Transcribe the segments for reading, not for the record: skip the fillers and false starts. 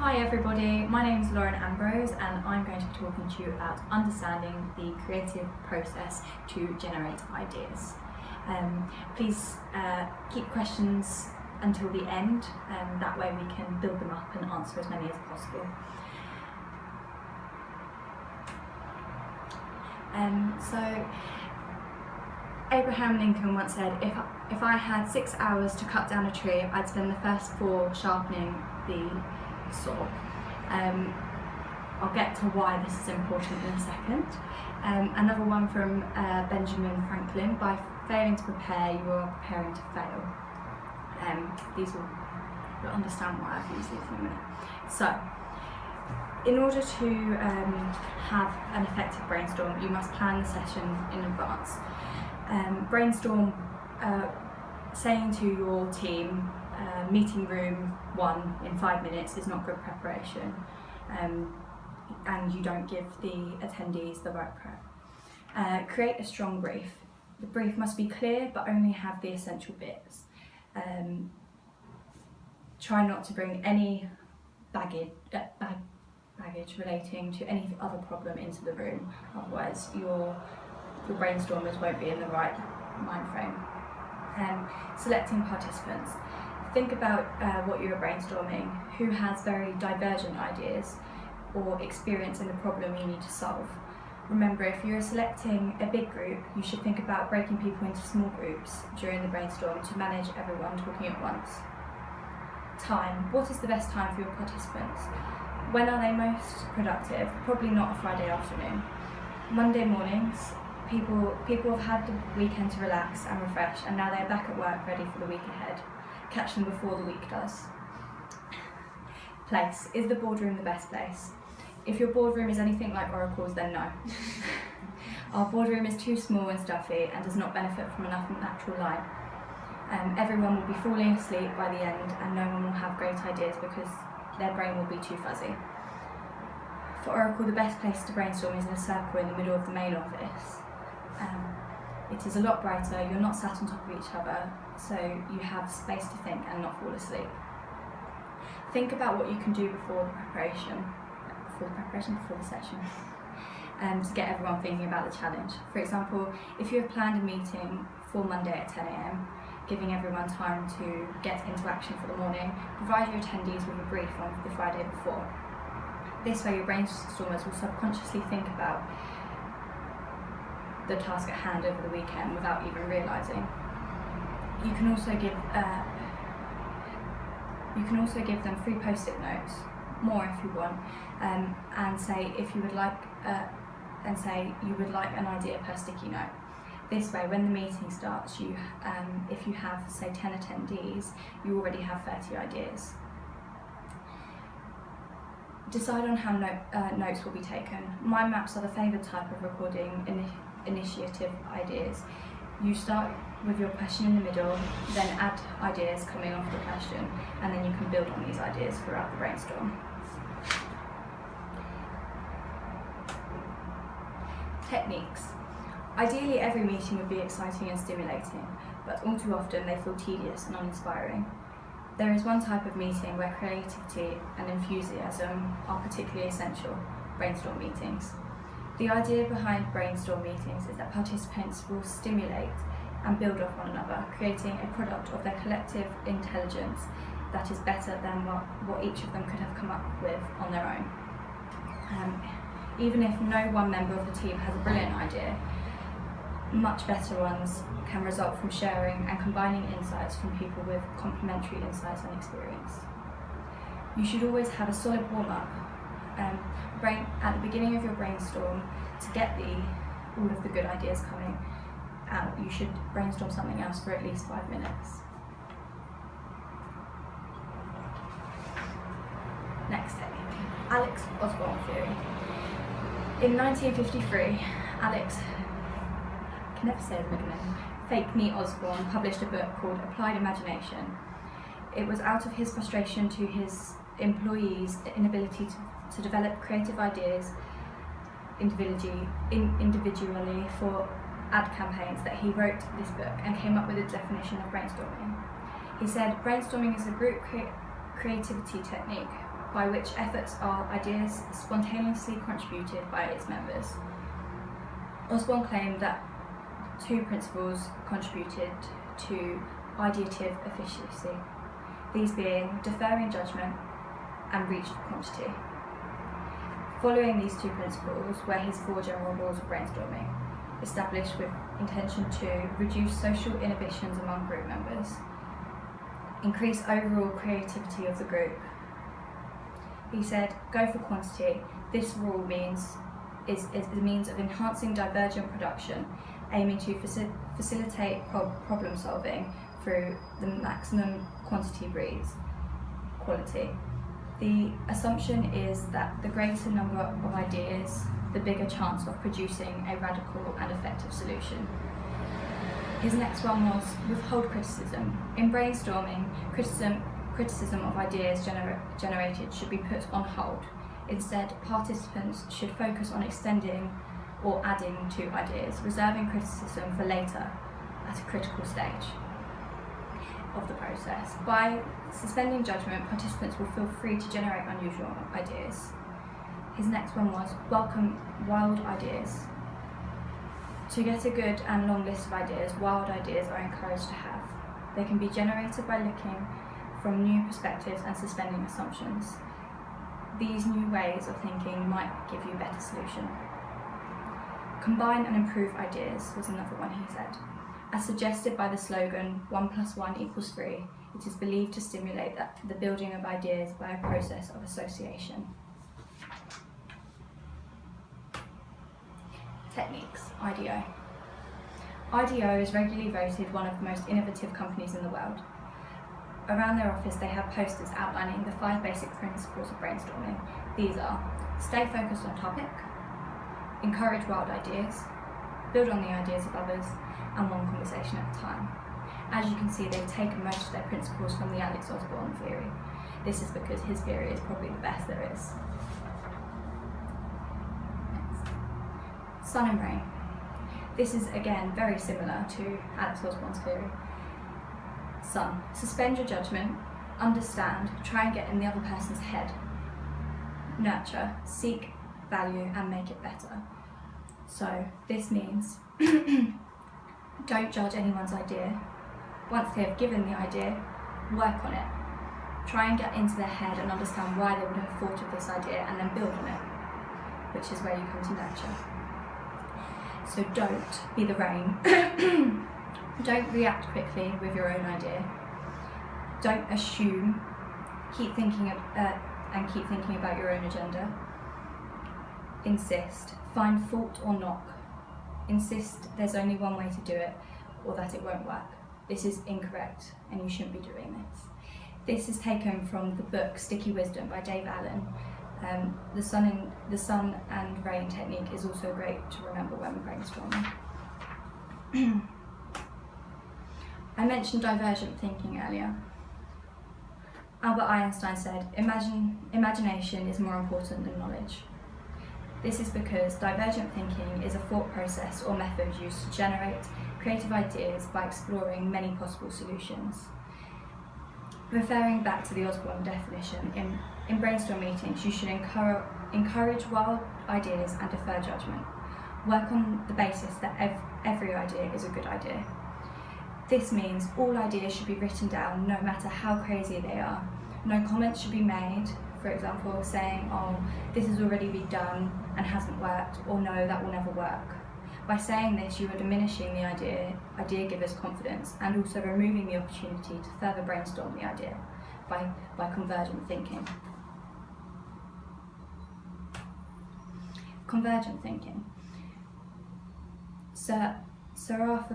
Hi everybody, my name is Ambrose and I'm going to be talking to you about understanding the creative process to generate ideas. Please keep questions until the end, that way we can build them up and answer as many as possible. So Abraham Lincoln once said, if I had 6 hours to cut down a tree, I'd spend the first 4 sharpening the saw. I'll get to why this is important in a second. Another one from Benjamin Franklin: by failing to prepare, you are preparing to fail. You'll understand why I've used these in a minute. So, in order to have an effective brainstorm, you must plan the session in advance. Brainstorm saying to your team, meeting room 1 in 5 minutes is not good preparation, and you don't give the attendees the right prep. Create a strong brief. The brief must be clear but only have the essential bits. Try not to bring any baggage relating to any other problem into the room, otherwise your brainstormers won't be in the right mind frame. Selecting participants. Think about what you are brainstorming, who has very divergent ideas or experience in the problem you need to solve. Remember, if you're selecting a big group, you should think about breaking people into small groups during the brainstorm to manage everyone talking at once. Time. What is the best time for your participants? When are they most productive? Probably not a Friday afternoon. Monday mornings. People have had the weekend to relax and refresh, and now they're back at work ready for the week ahead. Catch them before the week does. Place. Is the boardroom the best place? If your boardroom is anything like Oracle's, then no. Our boardroom is too small and stuffy and does not benefit from enough natural light. Everyone will be falling asleep by the end, and no one will have great ideas because their brain will be too fuzzy. For Oracle, the best place to brainstorm is in a circle in the middle of the main office. It is a lot brighter, you're not sat on top of each other, so you have space to think and not fall asleep. Think about what you can do before the session, to get everyone thinking about the challenge. For example, if you have planned a meeting for Monday at 10 AM, giving everyone time to get into action for the morning, provide your attendees with a brief on the Friday before. This way your brainstormers will subconsciously think about the task at hand over the weekend without even realising. You can also give them free post-it notes, more if you want, and say you would like an idea per sticky note. This way, when the meeting starts, if you have, say, 10 attendees, you already have 30 ideas. Decide on how notes will be taken. Mind maps are the favoured type of recording initiative ideas. You start with your question in the middle, then add ideas coming off the question, and then you can build on these ideas throughout the brainstorm. Techniques. Ideally, every meeting would be exciting and stimulating, but all too often they feel tedious and uninspiring. There is one type of meeting where creativity and enthusiasm are particularly essential: brainstorm meetings. The idea behind brainstorm meetings is that participants will stimulate and build off one another, creating a product of their collective intelligence that is better than what each of them could have come up with on their own. Even if no one member of the team has a brilliant idea, much better ones can result from sharing and combining insights from people with complementary insights and experience. You should always have a solid warm-up at the beginning of your brainstorm to get all of the good ideas coming out. You should brainstorm something else for at least 5 minutes. Next technique, Alex Osborne theory. In 1953, Fake Me Osborne published a book called Applied Imagination. It was out of his frustration to his employees' inability to develop creative ideas individually for ad campaigns that he wrote this book and came up with a definition of brainstorming. He said, brainstorming is a group creativity technique by which efforts are ideas spontaneously contributed by its members. Osborne claimed that two principles contributed to ideative efficiency, these being deferring judgment and reach for quantity. Following these two principles were his 4 general rules of brainstorming, established with intention to reduce social inhibitions among group members, increase overall creativity of the group. He said, go for quantity. This rule is a means of enhancing divergent production, aiming to facilitate problem solving through the maximum quantity breeds quality. The assumption is that the greater number of ideas, the bigger chance of producing a radical and effective solution. His next one was withhold criticism. In brainstorming, criticism of ideas generated should be put on hold. Instead, participants should focus on extending or adding to ideas, reserving criticism for later at a critical stage of the process. By suspending judgment, participants will feel free to generate unusual ideas. His next one was welcome wild ideas. To get a good and long list of ideas, wild ideas are encouraged to have. They can be generated by looking from new perspectives and suspending assumptions. These new ways of thinking might give you a better solution. Combine and improve ideas was another one he said. As suggested by the slogan 1 + 1 = 3, it is believed to stimulate the building of ideas by a process of association. Techniques, IDEO. IDEO is regularly voted one of the most innovative companies in the world. Around their office they have posters outlining the 5 basic principles of brainstorming. These are: stay focused on topic, encourage wild ideas, build on the ideas of others, and one conversation at a time. As you can see, they've taken most of their principles from the Alex Osborne theory. This is because his theory is probably the best there is. Next. Sun and rain. This is again very similar to Alex Osborne's theory. Sun. Suspend your judgment, understand, try and get in the other person's head. Nurture, seek value and make it better. So this means don't judge anyone's idea. Once they have given the idea, work on it. Try and get into their head and understand why they would have thought of this idea and then build on it, which is where you come to nurture. So don't be the rain. Don't react quickly with your own idea. Don't assume. Keep thinking about your own agenda. Insist. Find fault or knock. Insist there's only one way to do it, or that it won't work. This is incorrect, and you shouldn't be doing this. This is taken from the book Sticky Wisdom by Dave Allen. The sun and rain technique is also great to remember when brainstorming. I mentioned divergent thinking earlier. Albert Einstein said, imagination is more important than knowledge. This is because divergent thinking is a thought process or method used to generate creative ideas by exploring many possible solutions. Referring back to the Osborne definition, in brainstorm meetings you should encourage wild ideas and defer judgment. Work on the basis that every idea is a good idea. This means all ideas should be written down no matter how crazy they are. No comments should be made, for example saying, oh, this has already been done and hasn't worked, or no, that will never work. By saying this, you are diminishing the idea giver's confidence and also removing the opportunity to further brainstorm the idea by convergent thinking. Convergent thinking. Sir Arthur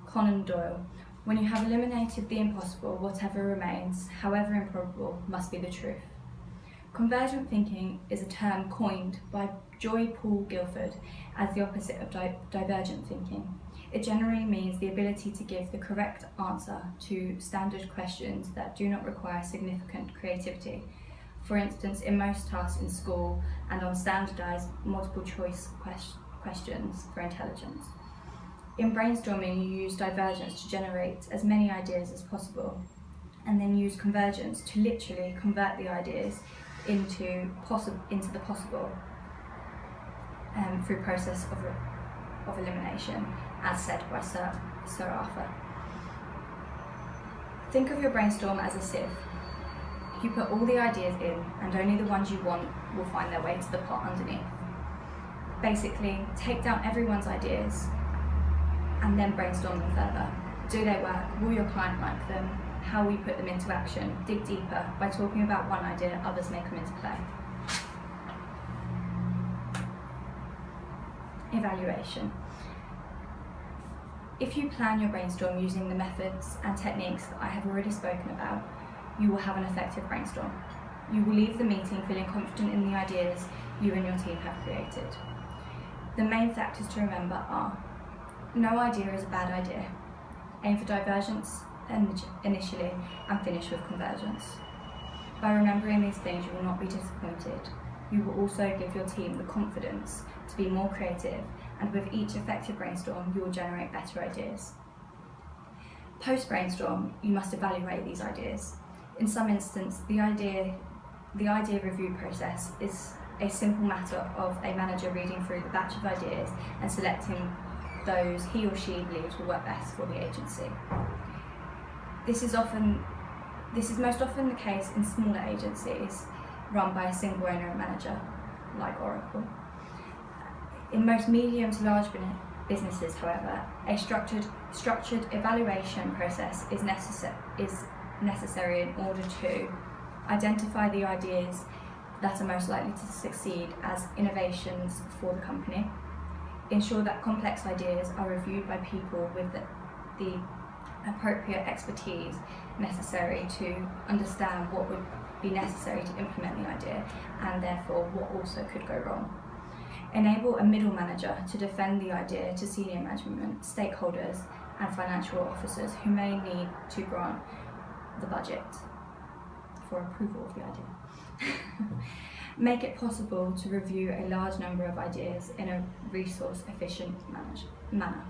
Conan Doyle. When you have eliminated the impossible, whatever remains, however improbable, must be the truth. Convergent thinking is a term coined by Joy Paul Guilford as the opposite of divergent thinking. It generally means the ability to give the correct answer to standard questions that do not require significant creativity. For instance, in most tasks in school and on standardized multiple choice questions for intelligence. In brainstorming, you use divergence to generate as many ideas as possible and then use convergence to literally convert the ideas into the possible through process of elimination, as said by Sir Arthur. Think of your brainstorm as a sieve. You put all the ideas in, and only the ones you want will find their way to the pot underneath. Basically, take down everyone's ideas and then brainstorm them further. Do they work? Will your client like them? How will you put them into action? Dig deeper. By talking about one idea, others may come into play. Evaluation. If you plan your brainstorm using the methods and techniques that I have already spoken about, you will have an effective brainstorm. You will leave the meeting feeling confident in the ideas you and your team have created. The main factors to remember are: no idea is a bad idea. Aim for divergence initially and finish with convergence. By remembering these things, you will not be disappointed. You will also give your team the confidence to be more creative, and with each effective brainstorm, you will generate better ideas. Post-brainstorm, you must evaluate these ideas. In some instances, the idea review process is a simple matter of a manager reading through the batch of ideas and selecting those he or she believes will work best for the agency. This is most often the case in smaller agencies run by a single owner and manager, like Oracle. In most medium to large businesses, however, a structured evaluation process is necessary in order to identify the ideas that are most likely to succeed as innovations for the company, ensure that complex ideas are reviewed by people with the appropriate expertise necessary to understand what would be necessary to implement the idea, and therefore what also could go wrong. Enable a middle manager to defend the idea to senior management, stakeholders and financial officers who may need to grant the budget for approval of the idea. Make it possible to review a large number of ideas in a resource efficient manner.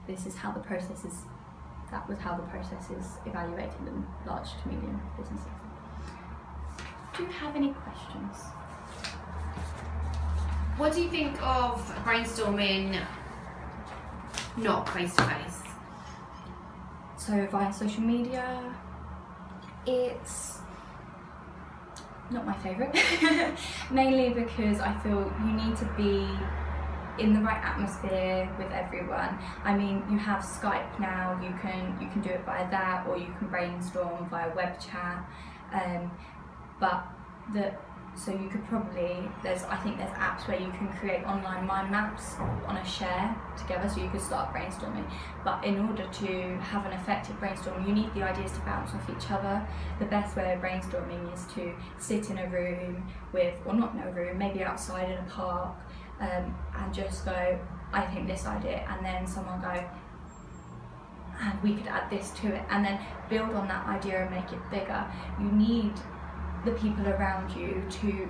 That was how the process is evaluated in large to medium businesses. Do you have any questions? What do you think of brainstorming not face-to-face? So via social media, it's not my favourite, mainly because I feel you need to be in the right atmosphere with everyone. I mean, you have Skype now, you can do it via that, or you can brainstorm via web chat, so you could probably, I think there's apps where you can create online mind maps on a share together, so you could start brainstorming. But in order to have an effective brainstorm, you need the ideas to bounce off each other. The best way of brainstorming is to sit in a room or not in a room, maybe outside in a park, and just go, I think this idea, and then someone go, and we could add this to it, and then build on that idea and make it bigger. You need the people around you to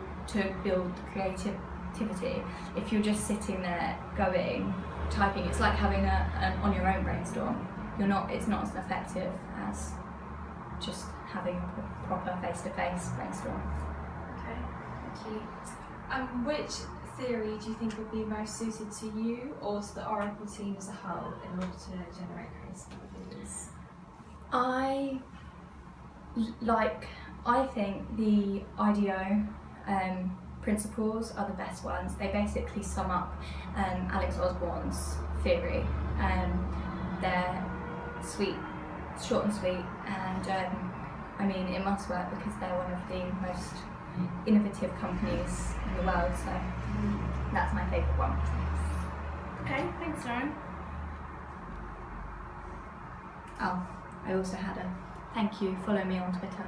build creativity. If you're just sitting there typing, it's like having an on your own brainstorm. It's not as effective as just having a proper face-to-face brainstorm. Okay, thank you. Which theory do you think would be most suited to you or to the Oracle team as a whole in order to generate creative ideas? I think the IDEO principles are the best ones. They basically sum up Alex Osborne's theory. They're sweet, short and sweet, and I mean, it must work because they're one of the most innovative companies in the world, so that's my favourite one. Okay, thanks, Lauren. Oh, I also had a thank you, follow me on Twitter.